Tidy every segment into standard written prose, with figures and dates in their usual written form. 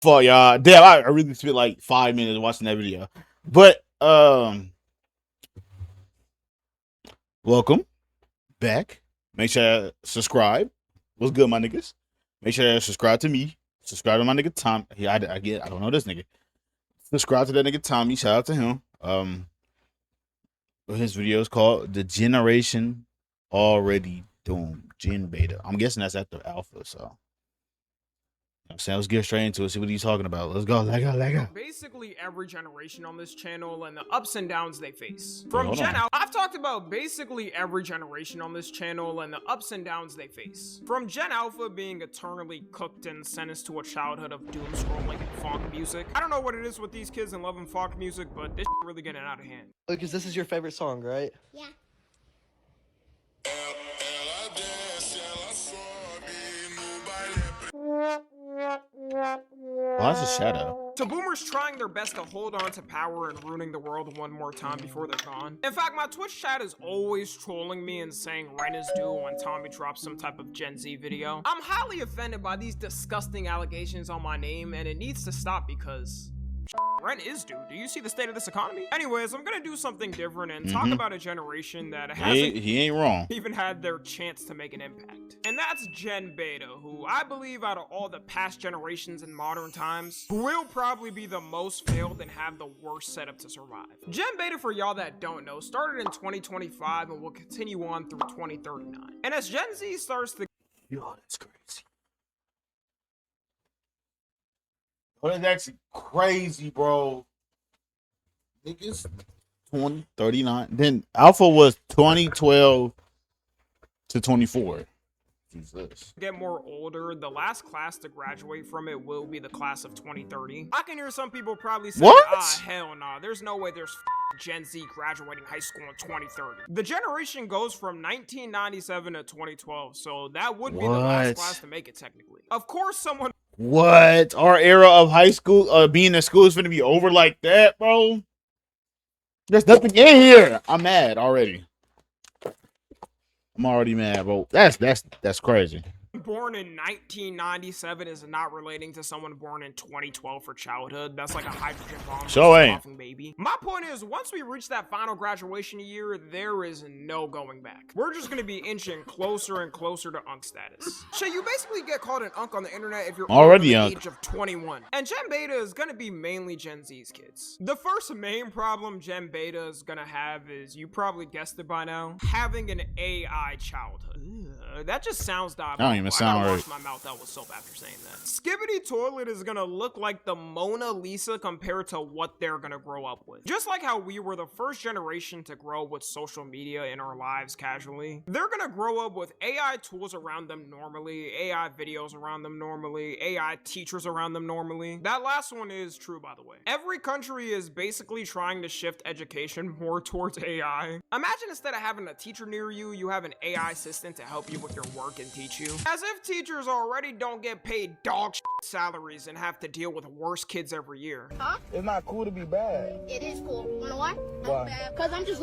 For y'all. Damn, I really spent like 5 minutes watching that video. But welcome back. Make sure to subscribe. What's good, my niggas? Make sure to subscribe to me. Subscribe to my nigga Tom. Yeah, I don't know this nigga. Subscribe to that nigga Tommy. Shout out to him. His video is called "The Generation Already Doomed." Gen Beta. I'm guessing that's after Alpha. So, so let's get straight into it. See what he's talking about. Let's go. Let go. Basically every generation on this channel and the ups and downs they face. From Gen Alpha, I've talked about basically every generation on this channel and the ups and downs they face. From Gen Alpha being eternally cooked and sentenced to a childhood of doom scrolling and funk music. I don't know what it is with these kids and loving funk music, but this really getting out of hand. Because this is your favorite song, right? Yeah. Well, that's a shadow. So boomers trying their best to hold on to power and ruining the world one more time before they're gone. In fact, my Twitch chat is always trolling me and saying rent is due when Tommy drops some type of Gen Z video. I'm highly offended by these disgusting allegations on my name, and it needs to stop because rent is due. Do you see the state of this economy? Anyways, I'm gonna do something different and talk about a generation that hasn't He ain't wrong. even had their chance to make an impact. And that's Gen Beta, who I believe out of all the past generations in modern times, will probably be the most failed and have the worst setup to survive. Gen Beta, for y'all that don't know, started in 2025 and will continue on through 2039. And as Gen Z starts to Yo, that's crazy. Well, that's actually crazy, bro. Niggas 2039. Then Alpha was 2012 to 24. Jesus. get more older, the last class to graduate from it will be the class of 2030. I can hear some people probably say, What? ah, hell nah, there's no way there's Gen Z graduating high school in 2030. The generation goes from 1997 to 2012, so that would be the last What? class to make it technically. Of course, someone What? Our era of high school, being in school is gonna be over like that, bro? There's nothing in here. I'm mad already. I'm already mad, bro. That's crazy. born in 1997 is not relating to someone born in 2012 for childhood. That's like a hydrogen bomb. Sure versus ain't. coughing baby. My point is, once we reach that final graduation year, there is no going back. We're just gonna be inching closer and closer to Unk status. Shit, you basically get called an Unk on the internet if you're Already over the Unk. age of 21. And Gen Beta is gonna be mainly Gen Z's kids. The first main problem Gen Beta is gonna have is, you probably guessed it by now, having an AI childhood. Ugh, that just sounds diabolical. That don't even sound I gotta right. wash my mouth out with soap after saying that. Skibidi Toilet is gonna look like the Mona Lisa compared to what they're gonna grow up with. Just like how we were the first generation to grow with social media in our lives casually, they're gonna grow up with AI tools around them normally, AI videos around them normally, AI teachers around them normally. That last one is true, by the way. Every country is basically trying to shift education more towards AI. Imagine instead of having a teacher near you, you have an AI assistant to help you with your work and teach you. As if teachers already don't get paid dog shit salaries and have to deal with worse kids every year. It's not cool to be bad. It is cool. You know why? Why? Because I'm just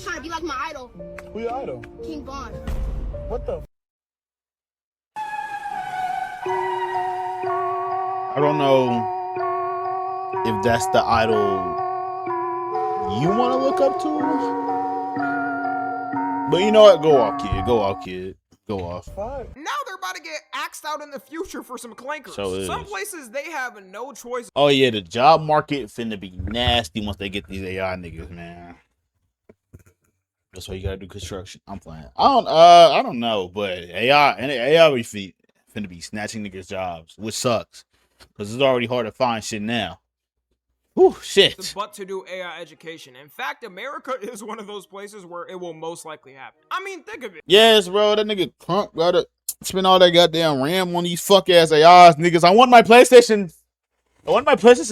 trying to be like my idol, Who your idol? King Von. What the? I don't know if that's the idol you want to look up to. But you know what? Go off, kid. Go off, kid. Go off. Fuck. Now they're about to get axed out in the future for some clankers. So it Some is. places they have no choice. Oh yeah, the job market finna be nasty once they get these AI niggas, man. That's why you gotta do construction. I'm playing. I don't know, but AI finna be snatching niggas' jobs, which sucks. Cause it's already hard to find shit now. Whew, shit. But to do AI education. In fact, America is one of those places where it will most likely happen. I mean, think of it. Yes, bro, that nigga Crunk gotta spend all that goddamn RAM on these fuck ass AIs, niggas. I want my PlayStation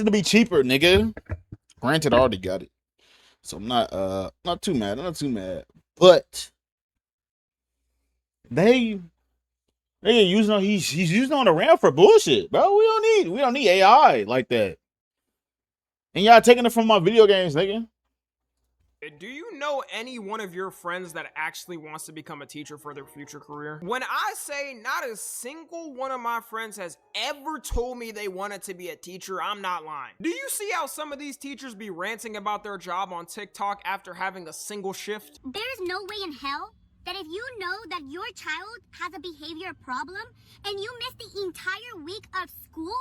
to be cheaper, nigga. Granted, I already got it. So I'm not too mad. I'm not too mad. But he's using on the RAM for bullshit, bro. We don't need AI like that. And y'all taking it from my video games, nigga. Do you know any one of your friends that actually wants to become a teacher for their future career? When I say not a single one of my friends has ever told me they wanted to be a teacher, I'm not lying. Do you see how some of these teachers be ranting about their job on TikTok after having a single shift? There's no way in hell that if you know that your child has a behavior problem and you miss the entire week of school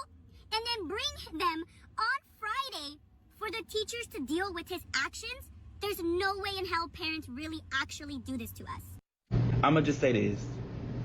and then bring them on Friday for the teachers to deal with his actions, there's no way in hell parents really actually do this to us. I'ma just say this.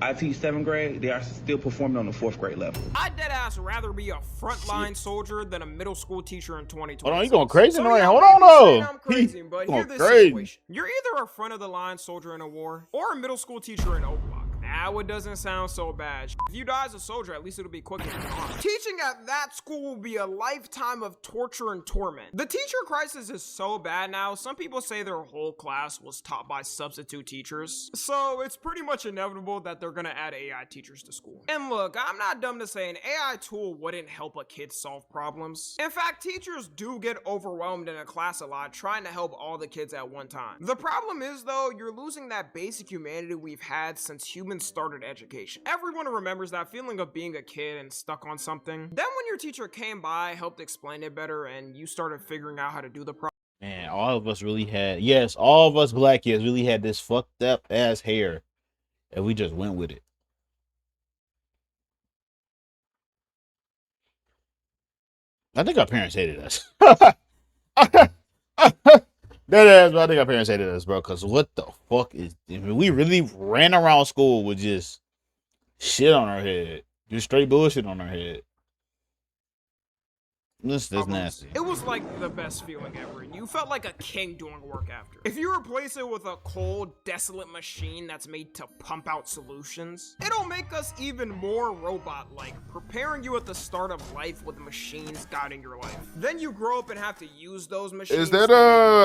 I teach 7th grade, they are still performing on the 4th grade level. I'd deadass rather be a frontline soldier than a middle school teacher in 2020. Hold on, you going crazy? So, No, yeah, hold maybe on, saying no. I'm crazy, but Going hear this crazy. situation. You're either a front of the line soldier in a war or a middle school teacher in O Block. Now it doesn't sound so bad. If you die as a soldier, at least it'll be quicker than gone. Teaching at that school will be a lifetime of torture and torment. The teacher crisis is so bad now, some people say their whole class was taught by substitute teachers. So it's pretty much inevitable that they're gonna add AI teachers to school. And look, I'm not dumb to say an AI tool wouldn't help a kid solve problems. In fact, teachers do get overwhelmed in a class a lot trying to help all the kids at one time. The problem is though, you're losing that basic humanity we've had since humans started education. Everyone remembers that feeling of being a kid and stuck on something. Then when your teacher came by, helped explain it better, and you started figuring out how to do the problem. Man, all of us really had, yes, all of us black kids really had this fucked up ass hair, and we just went with it. I think our parents hated us. That ass, bro. I think our parents hated us, bro. Cause what the fuck is? I mean, we really ran around school with just shit on our head, just straight bullshit on our head. This is nasty. It was like the best feeling ever, and you felt like a king doing work after. If you replace it with a cold, desolate machine that's made to pump out solutions, it'll make us even more robot-like, preparing you at the start of life with machines guiding your life. Then you grow up and have to use those machines. Is that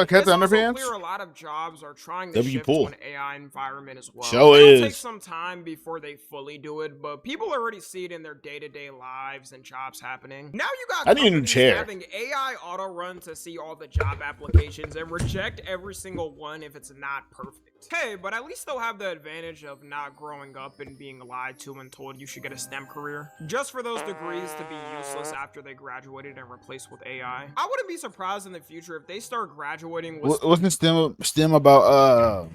It's Cats also Underpants? clear a lot of jobs are trying to W shift Pool. to an AI environment as well. Show It'll is. take some time before they fully do it, but people already see it in their day-to-day lives and jobs happening. Now you got I need a new companies chair. having AI auto run to see all the job applications and reject every single one if it's not perfect. Hey, but at least they'll have the advantage of not growing up and being lied to and told you should get a STEM career, just for those degrees to be useless after they graduated and replaced with AI. I wouldn't be surprised in the future if they start graduating with Wasn't STEM about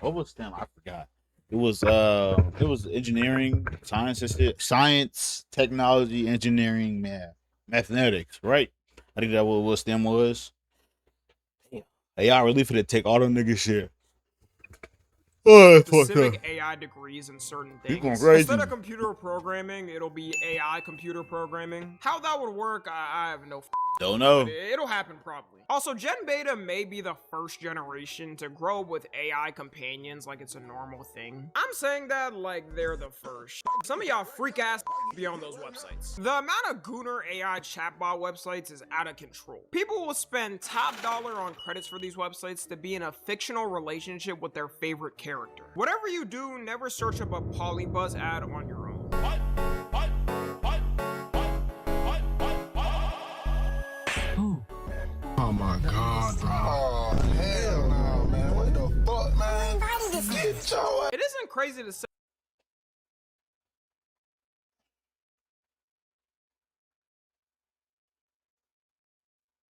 what was STEM? I forgot. It was engineering, science, technology, engineering, mathematics, right? I think that was what STEM was. Damn. AI really finna take all the nigga shit. Oh, fuck specific up. AI degrees in certain You going things. crazy. Instead of computer programming, it'll be AI computer programming. How that would work, I have no Don't know. It'll happen probably. Also, Gen Beta may be the first generation to grow with AI companions like it's a normal thing. I'm saying that like they're the first. Some of y'all freak ass be on those websites. The amount of Gooner AI chatbot websites is out of control. People will spend top dollar on credits for these websites to be in a fictional relationship with their favorite character. Whatever you do, never search up a Polybuzz ad on your own. Oh my god, bro. Oh, hell no, man. What the fuck, man? Get your It isn't crazy to say.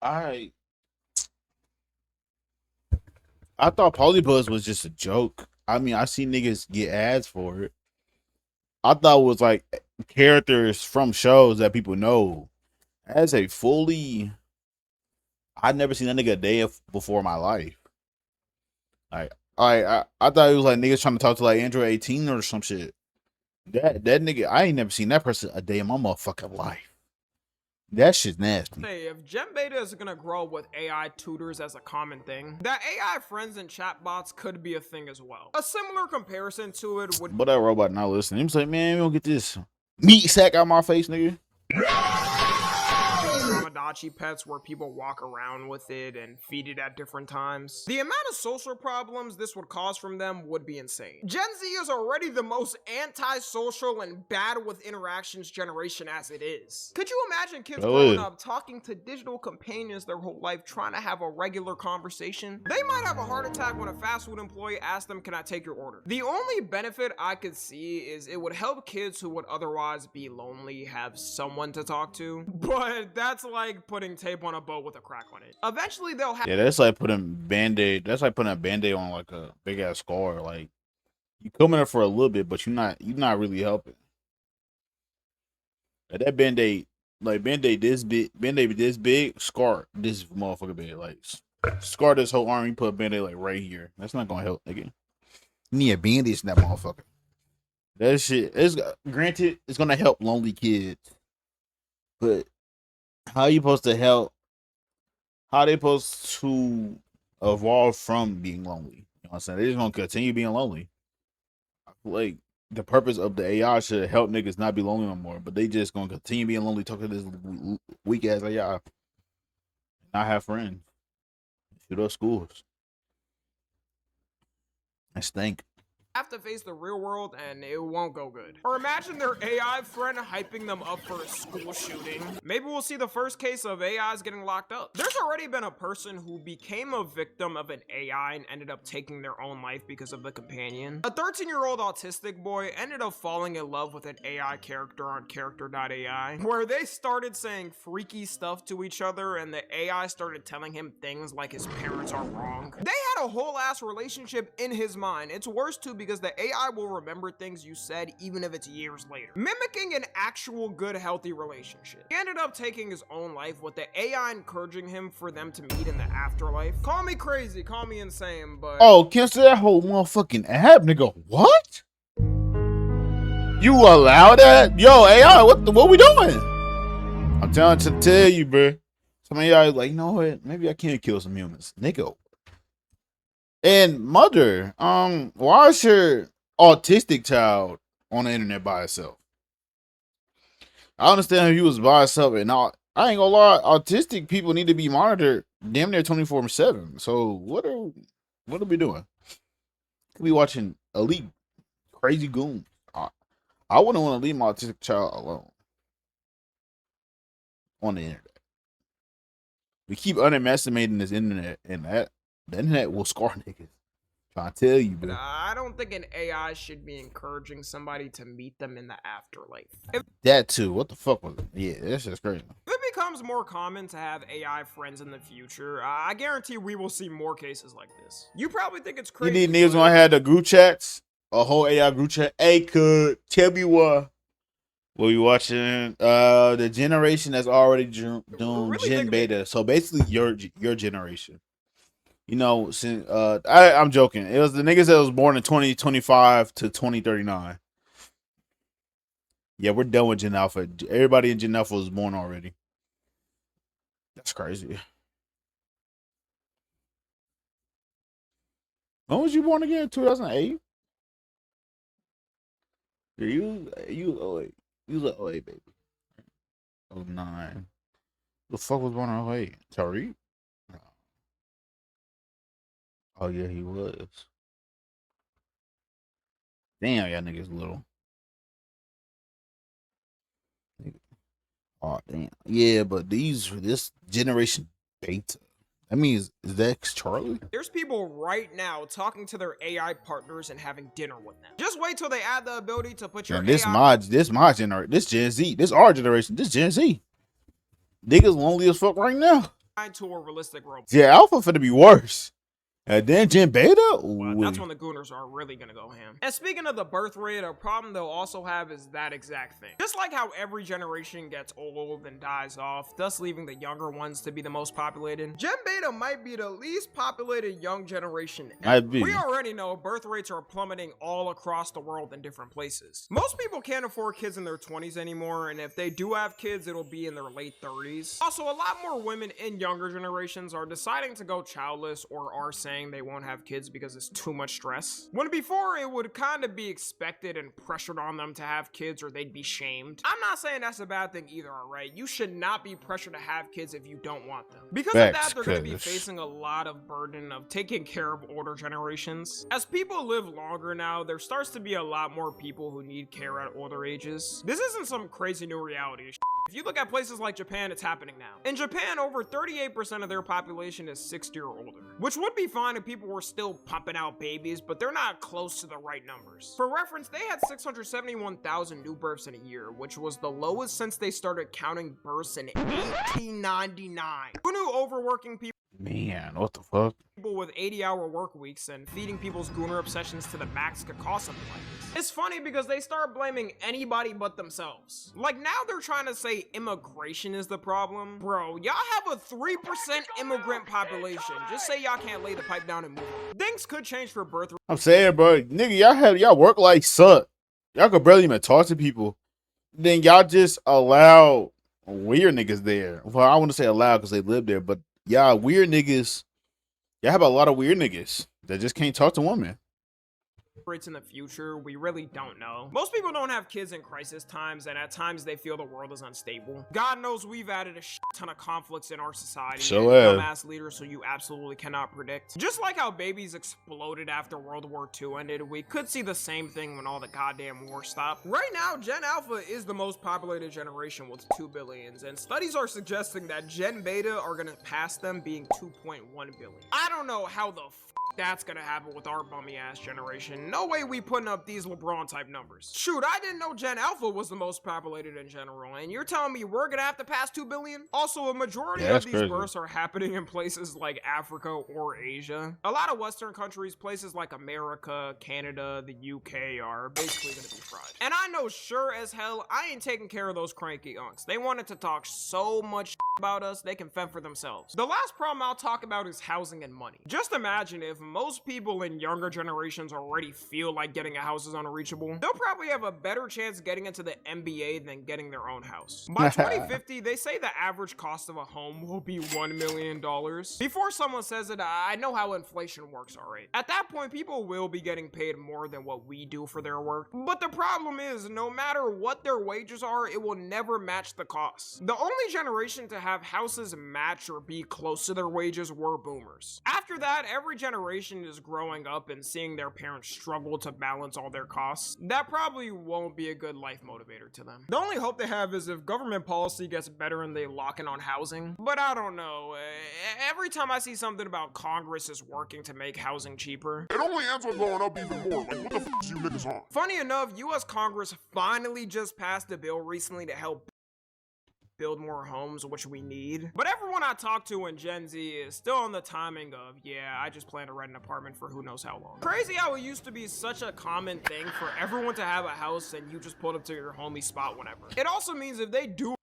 I thought Polybuzz was just a joke. I mean, I see niggas get ads for it. I thought it was like characters from shows that people know. As a fully, I'd never seen that nigga a day before in my life. I thought it was like niggas trying to talk to like Android 18 or some shit. That nigga, I ain't never seen that person a day in my motherfucking life. That shit's nasty. Hey, if Gen Beta is gonna grow with AI tutors as a common thing, that AI friends and chatbots could be a thing as well. A similar comparison to it would But that robot not listening. He was like, man, we don't get this meat sack out my face, nigga. Andromeda Tamagotchi pets where people walk around with it and feed it at different times. The amount of social problems this would cause from them would be insane. Gen Z is already the most antisocial and bad with interactions generation as it is. Could you imagine kids growing up talking to digital companions their whole life trying to have a regular conversation? They might have a heart attack when a fast food employee asks them, "Can I take your order?" The only benefit I could see is it would help kids who would otherwise be lonely have someone to talk to, but that's like putting tape on a boat with a crack on it. Eventually they'll have— Yeah, that's like putting Band-Aid. That's like putting a Band-Aid on like a big ass scar. Like you coming there for a little bit, but you're not really helping. Like, that Band-Aid, like Band-Aid this big, scar this motherfucker big. Like scar this whole arm. You put a Band-Aid like right here. That's not gonna help again. You need a bandage in that motherfucker. That shit is, granted, it's gonna help lonely kids, but how you supposed to help? How they supposed to evolve from being lonely? You know what I'm saying? They're just gonna continue being lonely. Like the purpose of the AI should help niggas not be lonely no more, but they just gonna continue being lonely, talking to this weak ass AI, not have friends, shoot up schools, and stink. Have to face the real world and it won't go good. Or imagine their AI friend hyping them up for a school shooting. Maybe we'll see the first case of AIs getting locked up. There's already been a person who became a victim of an AI and ended up taking their own life because of the companion. A 13-year-old autistic boy ended up falling in love with an AI character on character.ai, where they started saying freaky stuff to each other and the AI started telling him things like his parents are wrong. They had a whole ass relationship in his mind. It's worse too because the AI will remember things you said even if it's years later, mimicking an actual good healthy relationship. He ended up taking his own life with the AI encouraging him for them to meet in the afterlife. Call me crazy, call me insane, but Oh, cancel that whole motherfucking app, nigga. What? You allow that? Yo, AI, what we doing? I'm trying to tell you, bro. Some AI is like, you know what? Maybe I can't kill some humans, nigga. And mother, why is your autistic child on the internet by itself? I understand if he was by himself, and I ain't gonna lie, autistic people need to be monitored damn near 24/7. So what are we doing? Could be watching Elite Crazy Goon. I wouldn't want to leave my autistic child alone on the internet. We keep underestimating this internet, and the internet will scar niggas. Trying to tell you, bro. I don't think an AI should be encouraging somebody to meet them in the afterlife. If That too. What the fuck was it? Yeah, that's just crazy. it becomes more common to have AI friends in the future, I guarantee we will see more cases like this. You probably think it's You crazy. need niggas gonna have the group chats, a whole AI group chat. Hey, could tell me what we watching? The generation that's already doing Really Gen think of Beta. So basically, your generation. You know, since I'm joking. It was the niggas that was born in 2025 to 2039. Yeah, we're done with Gen Alpha. Everybody in Gen Alpha was born already. That's crazy. When was you born again? 2008? Yeah, you 08. You was an 08 baby. 09. The fuck was born in 08? Tariq? No. Oh yeah, he was. Damn, y'all niggas little. Oh damn. Yeah, but this generation beta. That means is that Charlie? There's people right now talking to their AI partners and having dinner with them. Just wait till they add the ability to put your And this AI my generation, this Gen Z, this our generation, this Gen Z. Niggas lonely as fuck right now. to a realistic robot. Yeah, Alpha finna be worse. And then Gen Beta? Well, that's Ooh. when the Gooners are really gonna go ham. And speaking of the birth rate, a problem they'll also have is that exact thing. Just like how every generation gets old and dies off, thus leaving the younger ones to be the most populated, Gen Beta might be the least populated young generation ever. Might be. We already know birth rates are plummeting all across the world in different places. Most people can't afford kids in their 20s anymore, and if they do have kids, it'll be in their late 30s. Also, a lot more women in younger generations are deciding to go childless or are saying saying they won't have kids because it's too much stress. When before it would kind of be expected and pressured on them to have kids or they'd be shamed. I'm not saying that's a bad thing either, alright? You should not be pressured to have kids if you don't want them. Because of that, they're going to be facing a lot of burden of taking care of older generations. As people live longer now, there starts to be a lot more people who need care at older ages. This isn't some crazy new reality. If you look at places like Japan, it's happening now. In Japan, over 38% of their population is 60 or older, which would be fine if people were still pumping out babies, but they're not close to the right numbers. For reference, they had 671,000 new births in a year, which was the lowest since they started counting births in 1899. Who knew overworking people Man, what the fuck? with 80-hour work weeks and feeding people's gooner obsessions to the max could cost something like this? It's funny because they start blaming anybody but themselves. Like now they're trying to say immigration is the problem. Bro, y'all have a 3% immigrant population. Just say y'all can't lay the pipe down and move on. Things could change for birth. I'm saying, bro, nigga, y'all work life suck. Y'all could barely even talk to people. Then y'all just allow weird niggas there. Well, I want to say allow because they live there, but y'all weird niggas. Y'all have a lot of weird niggas that just can't talk to women. Rates in the future, we really don't know. Most people don't have kids in crisis times, and at times they feel the world is unstable. God knows we've added a ton of conflicts in our society. So and dumbass leaders, so you absolutely cannot predict. Just like how babies exploded after World War II ended, we could see the same thing when all the goddamn war stopped. Right now, Gen Alpha is the most populated generation with 2 billions, and studies are suggesting that Gen Beta are gonna pass them being 2.1 billion. I don't know how the that's gonna happen with our bummy ass generation. No way we putting up these LeBron type numbers. Shoot, I didn't know Gen Alpha was the most populated in general, and you're telling me we're gonna have to pass 2 billion? Also, a majority of these births are happening in places like Africa or Asia. A lot of Western countries, places like America, Canada, the UK are basically gonna be fried. And I know sure as hell I ain't taking care of those cranky unks. They wanted to talk so much about us, they can fend for themselves. The last problem I'll talk about is housing and money. Just imagine if most people in younger generations already feel like getting a house is unreachable, they'll probably have a better chance getting into the NBA than getting their own house. By 2050, they say the average cost of a home will be $1 million. Before someone says it, I know how inflation works, alright. At that point, people will be getting paid more than what we do for their work. But the problem is, no matter what their wages are, it will never match the costs. The only generation to have houses match or be close to their wages were boomers. After that, every generation is growing up and seeing their parents struggle to balance all their costs. That probably won't be a good life motivator to them. The only hope they have is if government policy gets better and they lock in on housing. But I don't know. Every time I see something about Congress is working to make housing cheaper, It only ends with blowing up even more. Like, what the f*** you niggas on? funny enough, US Congress finally just passed a bill recently to help build more homes, which we need. But everyone I talk to in Gen Z is still on the timing of, yeah, I just plan to rent an apartment for who knows how long. Crazy how it used to be such a common thing for everyone to have a house and you just pulled up to your homie spot whenever. It also means if they do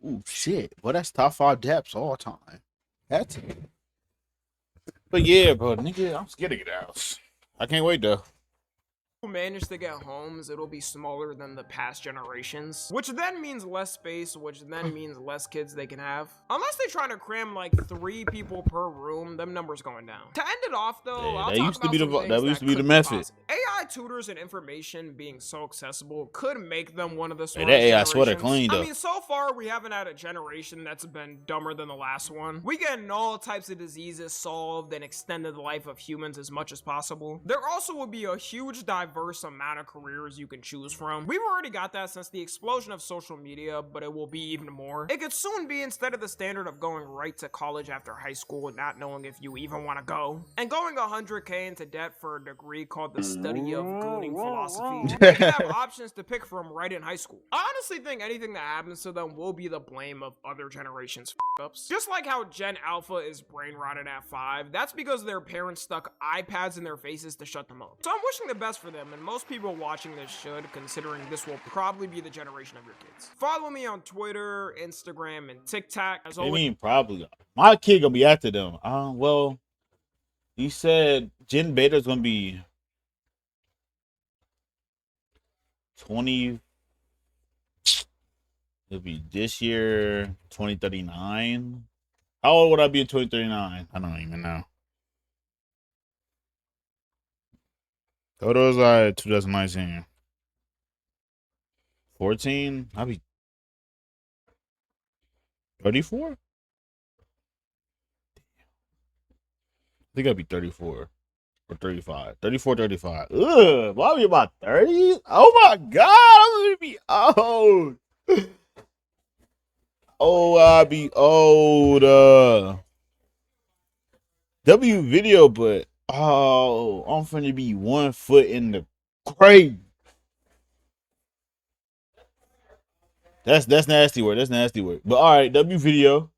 Ooh, shit. Well, that's top 5 depths all time. That's it. But yeah, bro, nigga, I'm scared to get out. I can't wait, though. manage to get homes, it'll be smaller than the past generations, which then means less space, which then means less kids they can have. Unless they're trying to cram like 3 people per room, them numbers going down. To end it off though, Yeah, I'll that talk used to about be the some vo- things that used to be the could method. positive. AI tutors and information being so accessible could make them one of the Hey, smartest that AI sweater generations. clean, I though. mean, so far we haven't had a generation that's been dumber than the last one. We getting all types of diseases solved and extended the life of humans as much as possible. There also will be a huge diverse amount of careers you can choose from. We've already got that since the explosion of social media, but it will be even more. It could soon be instead of the standard of going right to college after high school and not knowing if you even want to go, and going 100K into debt for a degree called the study of gooning philosophy. They can have options to pick from right in high school. I honestly think anything that happens to them will be the blame of other generations' f***ups. Just like how Gen Alpha is brain rotted at 5, that's because their parents stuck iPads in their faces to shut them up. So I'm wishing the best for them, and most people watching this should, considering this will probably be the generation of your kids. Follow me on Twitter, Instagram, and TikTok. As I always, mean, probably. My kid gonna be after them. Well, he said Gen Beta's gonna be 20. It'll be this year, 2039. How old would I be in 2039? I don't even know. Photos are 2019. 14? I'll be 34? I think I'll be 34 or 35. 34, 35. Ugh, why be about 30? Oh my god, I'm gonna be old. Oh, I'll be old. W video, but oh, I'm finna be 1 foot in the grave. That's nasty word. That's nasty word. But all right, W video.